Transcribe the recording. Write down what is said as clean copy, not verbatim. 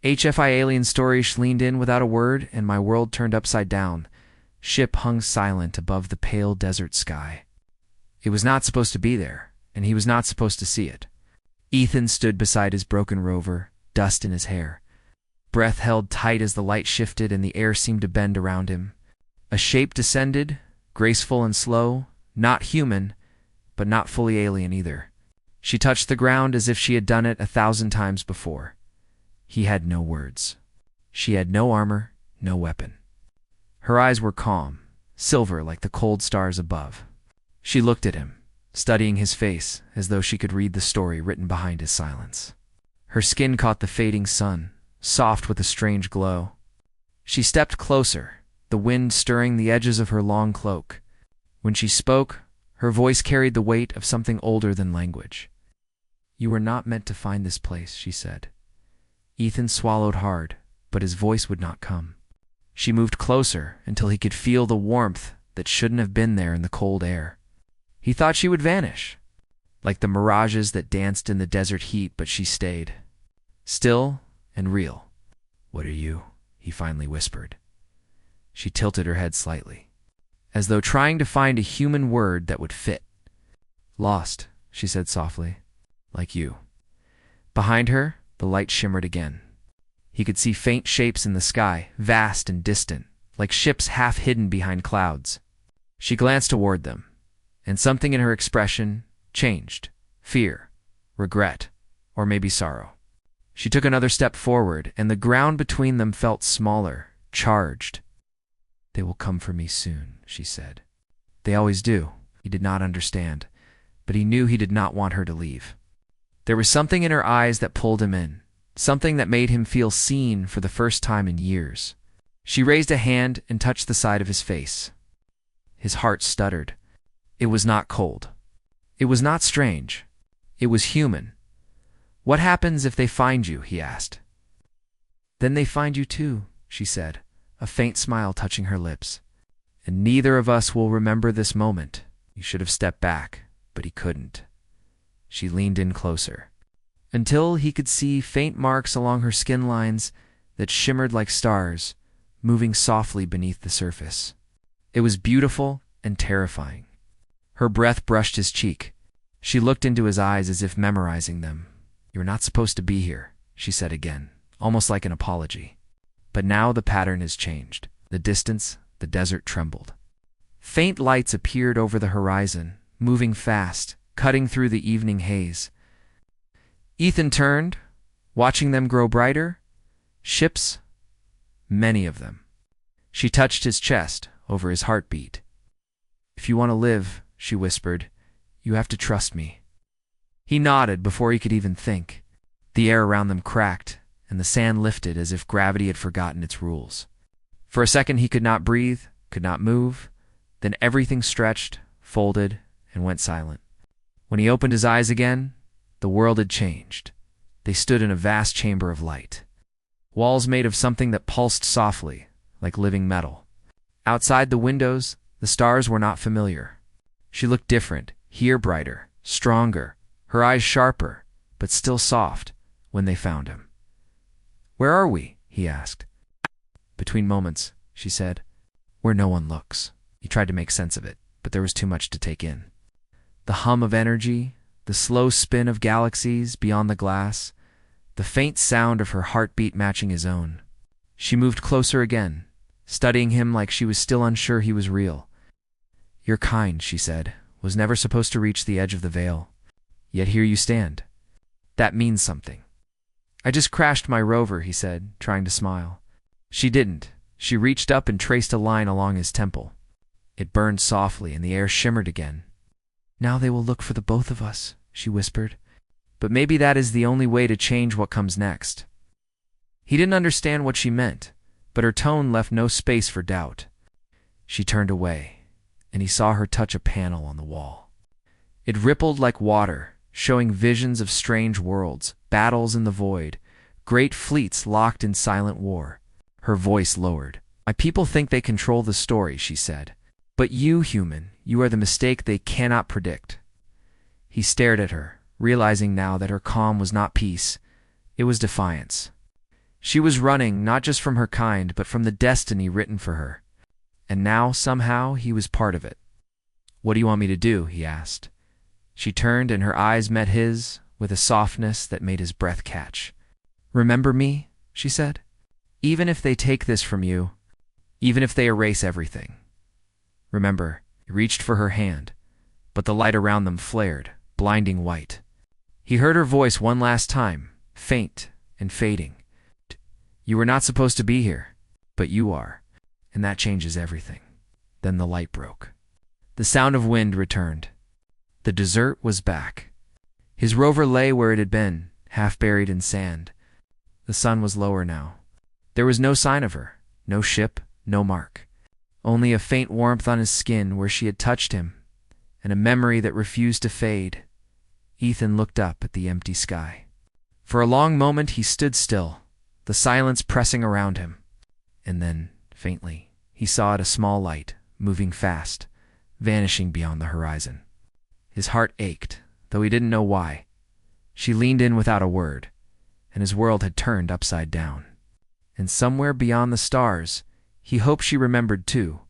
HFY Alien Stories leaned in without a word, and my world turned upside down. Ship hung silent above the pale desert sky. It was not supposed to be there, and he was not supposed to see it. Ethan stood beside his broken rover, dust in his hair. Breath held tight as the light shifted and the air seemed to bend around him. A shape descended, graceful and slow, not human, but not fully alien either. She touched the ground as if she had done it 1,000 times before. He had no words. She had no armor, no weapon. Her eyes were calm, silver like the cold stars above. She looked at him, studying his face as though she could read the story written behind his silence. Her skin caught the fading sun, soft with a strange glow. She stepped closer, the wind stirring the edges of her long cloak. When she spoke, her voice carried the weight of something older than language. "You were not meant to find this place," she said. Ethan swallowed hard, but his voice would not come. She moved closer until he could feel the warmth that shouldn't have been there in the cold air. He thought she would vanish, like the mirages that danced in the desert heat, but she stayed. Still and real. "What are you?" he finally whispered. She tilted her head slightly, as though trying to find a human word that would fit. "Lost," she said softly, "like you." Behind her, the light shimmered again. He could see faint shapes in the sky, vast and distant, like ships half hidden behind clouds. She glanced toward them, and something in her expression changed. Fear, regret, or maybe sorrow. She took another step forward, and the ground between them felt smaller, charged. "They will come for me soon," she said. "They always do." He did not understand, but he knew he did not want her to leave. There was something in her eyes that pulled him in, something that made him feel seen for the first time in years. She raised a hand and touched the side of his face. His heart stuttered. It was not cold. It was not strange. It was human. "What happens if they find you?" he asked. "Then they find you too," she said, a faint smile touching her lips. "And neither of us will remember this moment." He should have stepped back, but he couldn't. She leaned in closer, until he could see faint marks along her skin lines that shimmered like stars, moving softly beneath the surface. It was beautiful and terrifying. Her breath brushed his cheek. She looked into his eyes as if memorizing them. "You're not supposed to be here," she said again, almost like an apology. But now the pattern has changed. The distance, the desert trembled. Faint lights appeared over the horizon, moving fast, cutting through the evening haze. Ethan turned, watching them grow brighter. Ships, many of them. She touched his chest, over his heartbeat. "If you want to live," she whispered, "you have to trust me." He nodded before he could even think. The air around them cracked, and the sand lifted as if gravity had forgotten its rules. For a second he could not breathe, could not move. Then everything stretched, folded, and went silent. When he opened his eyes again, the world had changed. They stood in a vast chamber of light. Walls made of something that pulsed softly, like living metal. Outside the windows, the stars were not familiar. She looked different, here brighter, stronger, her eyes sharper, but still soft, when they found him. "Where are we?" he asked. "Between moments," she said, "where no one looks." He tried to make sense of it, but there was too much to take in. The hum of energy, the slow spin of galaxies beyond the glass, the faint sound of her heartbeat matching his own. She moved closer again, studying him like she was still unsure he was real. "Your kind," she said, "was never supposed to reach the edge of the veil. Yet here you stand. That means something." "I just crashed my rover," he said, trying to smile. She didn't. She reached up and traced a line along his temple. It burned softly, and the air shimmered again. "Now they will look for the both of us," she whispered. "But maybe that is the only way to change what comes next." He didn't understand what she meant, but her tone left no space for doubt. She turned away, and he saw her touch a panel on the wall. It rippled like water, showing visions of strange worlds, battles in the void, great fleets locked in silent war. Her voice lowered. "My people think they control the story," she said. "But you, human, you are the mistake they cannot predict." He stared at her, realizing now that her calm was not peace, it was defiance. She was running not just from her kind, but from the destiny written for her. And now, somehow, he was part of it. "What do you want me to do?" he asked. She turned, and her eyes met his with a softness that made his breath catch. "Remember me," she said. "Even if they take this from you, even if they erase everything. Remember." He reached for her hand, but the light around them flared, blinding white. He heard her voice one last time, faint and fading. "You were not supposed to be here, but you are, and that changes everything." Then the light broke. The sound of wind returned. The desert was back. His rover lay where it had been, half buried in sand. The sun was lower now. There was no sign of her, no ship, no mark. Only a faint warmth on his skin where she had touched him, and a memory that refused to fade. Ethan looked up at the empty sky. For a long moment he stood still, the silence pressing around him. And then, faintly, he saw a small light, moving fast, vanishing beyond the horizon. His heart ached, though he didn't know why. She leaned in without a word, and his world had turned upside down. And somewhere beyond the stars, he hoped she remembered too,